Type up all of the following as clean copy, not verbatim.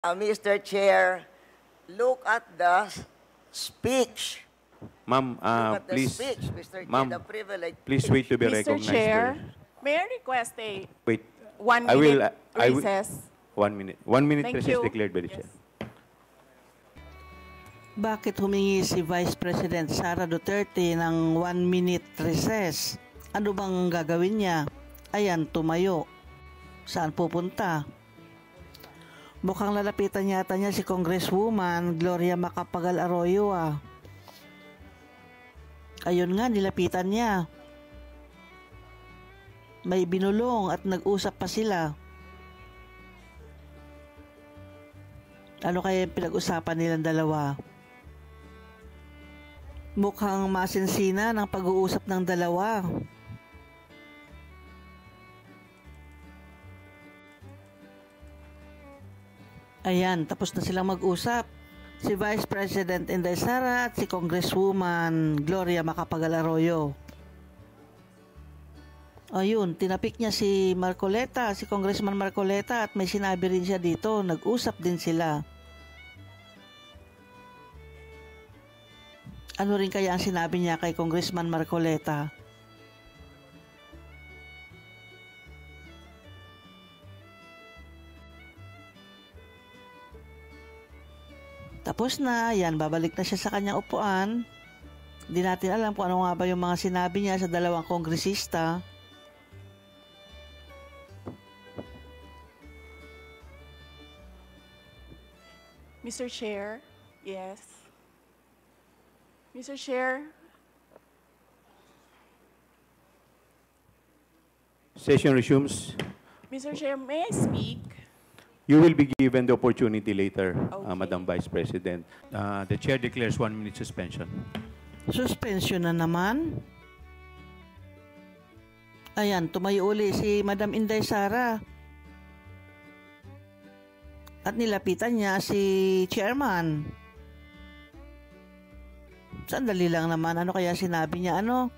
Mr. Chair, look at the speech. Ma'am, Look at the please, speech, Mr. Chair, ma'am, the privilege. please wait to be Mr. recognized. Chair, first. may I request a Wait. 1 I will, minute I will- recess? 1 minute. 1 minute Thank recess you. declared by the Yes. chair. Bakit humingi si Vice President Sara Duterte ng 1-minute recess? Ano bang gagawin niya? Ayan, tumayo. Saan pupunta? Mukhang lalapitan yata niya si Congresswoman Gloria Macapagal Arroyo Ayun nga, nilapitan niya. May binulong at nag-usap pa sila. Ano kaya yung pinag-usapan nilang dalawa? Mukhang masinsina ng pag-uusap ng dalawa. Ayan, tapos na silang mag-usap. Si Vice President Inday Sara at si Congresswoman Gloria Macapagal Arroyo. Ayun, tinapik niya si Marcoleta, si Congressman Marcoleta at may sinabi rin siya dito, nag-usap din sila. Ano rin kaya ang sinabi niya kay Congressman Marcoleta? Tapos na, yan, babalik na siya sa kanyang upuan. Hindi natin alam kung ano nga ba yung mga sinabi niya sa dalawang kongresista. Mr. Chair, yes. Mr. Chair, Session resumes. Mr. Chair, may I speak? You will be given the opportunity later, Okay. Madam Vice President. The chair declares 1 minute suspension. Suspension na naman. Ayan, tumayo uli si Madam Inday Sara. At nilapitan niya si Chairman. Sandali lang naman, ano kaya sinabi niya, ano?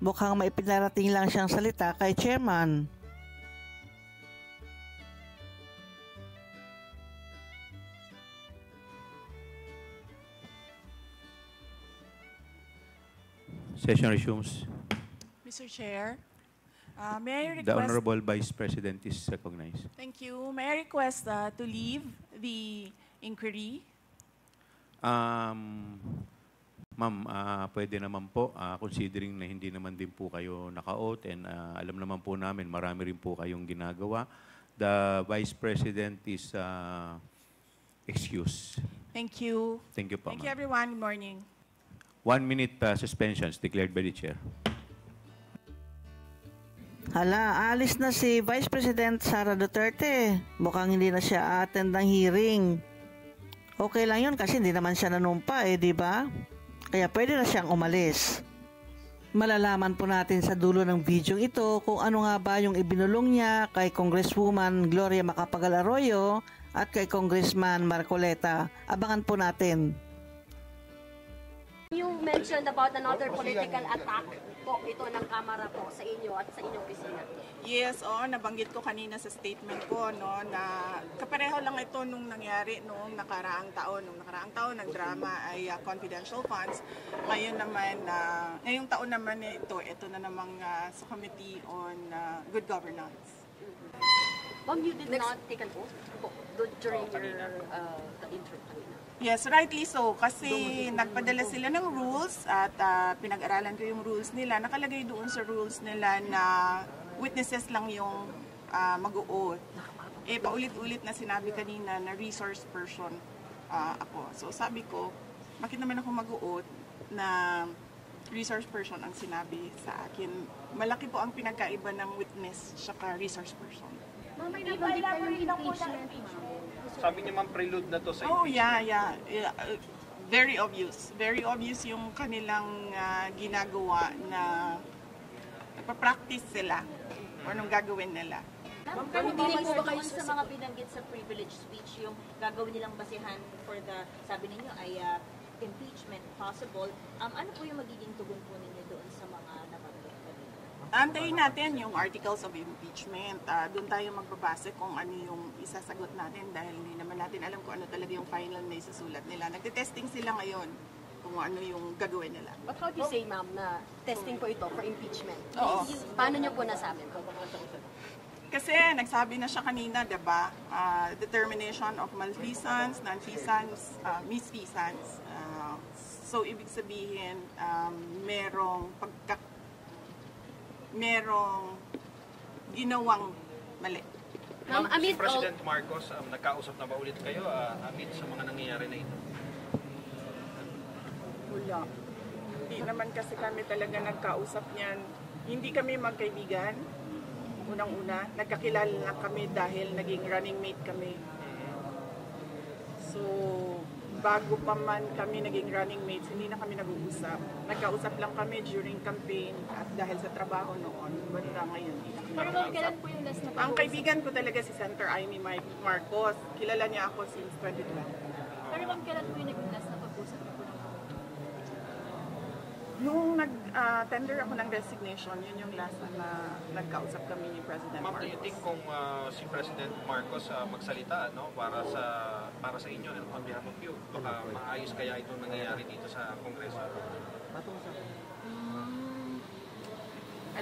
Mukhang may pinarating lang siyang salita kay Chairman. Session resumes. Mr. Chair, may I request... The Honorable Vice President is recognized. Thank you. May I request to leave the inquiry? Ma'am, pwede naman po, considering na hindi naman din po kayo naka-oath and alam naman po namin, marami rin po kayong ginagawa. The Vice President is excused. Thank you. Thank you po, Thank you, ma'am. everyone. Good morning. 1 minute suspensions declared by the chair. Hala, alis na si Vice President Sara Duterte. Mukhang hindi na siya attend ng hearing. Okay lang yun kasi hindi naman siya nanumpa di ba? Kaya pwede na siyang umalis. Malalaman po natin sa dulo ng video ito kung ano nga ba yung ibinulong niya kay Congresswoman Gloria Macapagal Arroyo at kay Congressman Marcoleta. Abangan po natin. You mentioned about another political attack po ito ng Kamara po sa inyo at sa inyong opisina. Yes, nabanggit ko kanina sa statement ko na kapareho lang ito nung nangyari noong nakaraang taon. Noong nakaraang taon, nagdrama ay confidential funds. Ngayong taon naman ito na namang sa Committee on Good Governance. Ma'am, you did not take an oath po during your intro kanina. Yes, rightly so. Kasi nagpadala sila ng rules at pinag-aralan ko yung rules nila. Nakalagay doon sa rules nila na witnesses lang yung mag-o-oath. Paulit-ulit na sinabi kanina na resource person ako. So sabi ko, bakit naman ako mag-o-oath na resource person ang sinabi sa akin. Malaki po ang pinagkaiba ng witness saka resource person. Ma'am, may nabanggit kayo ng impeachment, ma'am. Sabi niya, ma'am, prelude na to sa Oh, impeachment. yeah. Very obvious. Very obvious yung kanilang ginagawa na nagpa-practice sila o anong gagawin nila. Ma'am, pero hindi po ba kayo sa mga binanggit sa privilege speech yung gagawin nilang basihan for the, sabi ninyo ay impeachment possible. Ano po yung magiging tugon po ninyo doon sa mga nabanggit kanina? Antayin natin yung articles of impeachment. Doon tayo magbabase kung ano yung isasagot natin dahil hindi naman natin alam kung ano talaga yung final na isasulat nila. Nagte-testing sila ngayon kung ano yung gagawin nila. But how do you say, ma'am, na testing po ito for impeachment? Oo. Paano niyo po nasabi? Kasi nagsabi na siya kanina, diba? Determination of malfeasance, non-feasance, misfeasance. So, ibig sabihin, merong ginawang mali. Ma'am, Si amid all, President Marcos, nagkausap na ba ulit kayo amid sa mga nangyayari na ito? Wala. Hindi naman kasi kami talaga nagkausap niyan. Hindi kami magkaibigan. Unang-una, nagkakilala lang kami dahil naging running mate kami. So, bago pa man kami naging running mates, hindi na kami nag-uusap. Nagkausap lang kami during campaign at dahil sa trabaho noon. Banda ngayon, hindi na kami Pero ma'am, kailan po yung last na Ang kaibigan ko talaga si Senator Amy Marcos. Kilala niya ako since 2012. Pero ma'am, kailan po yung last na pag-usap niyo po ng Nung nag-tender ako ng resignation, yun yung last na nagkausap kami ni President Ma'am, do Marcos. you think kung si President Marcos magsalita para sa inyo and on behalf of you, baka maayos kaya itong nangyayari dito sa Kongreso?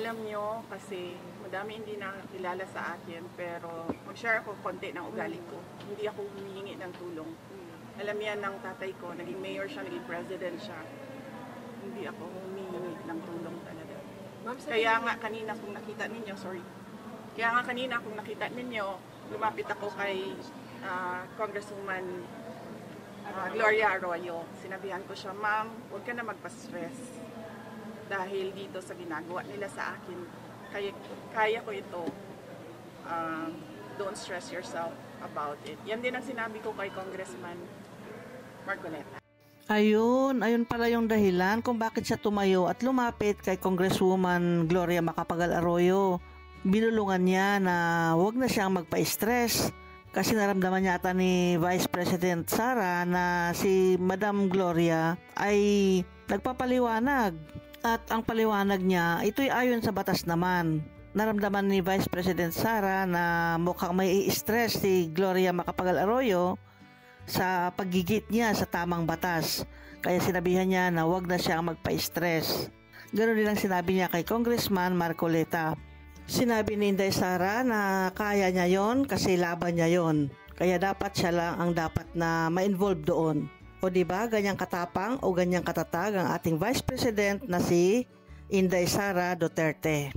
Alam nyo, kasi madami hindi nakakilala sa akin, pero mag-share ako konti ng ugali ko. Hindi ako humihingi ng tulong. Alam yan ng tatay ko, naging mayor siya, naging president siya. Hindi ako humihingi ng tulong talaga. Kaya nga kanina kung nakita ninyo, lumapit ako kay Congresswoman Gloria Arroyo. Sinabihan ko siya, ma'am, huwag ka na magpa-stress. Dahil dito sa ginagawa nila sa akin, kaya ko ito. Don't stress yourself about it. Yan din ang sinabi ko kay Congressman Marcoleta. Ayun pala yung dahilan kung bakit siya tumayo at lumapit kay Congresswoman Gloria Macapagal Arroyo. Binulungan niya na wag na siyang magpa-stress kasi naramdaman niya ata ni Vice President Sara na si Madam Gloria ay nagpapaliwanag. At ang paliwanag niya, ito'y ayon sa batas naman. Naramdaman ni Vice President Sara na mukhang may i-stress si Gloria Macapagal Arroyo sa paggigit niya sa tamang batas. Kaya sinabihan niya na wag na siya magpa-stress. Ganoon din ang sinabi niya kay Congressman Marcoleta. Sinabi ni Inday Sara na kaya niya yon kasi laban niya yon. Kaya dapat siya lang ang dapat na ma-involve doon. O diba, ganyang katapang o ganyang katatag ang ating Vice President na si Inday Sara Duterte.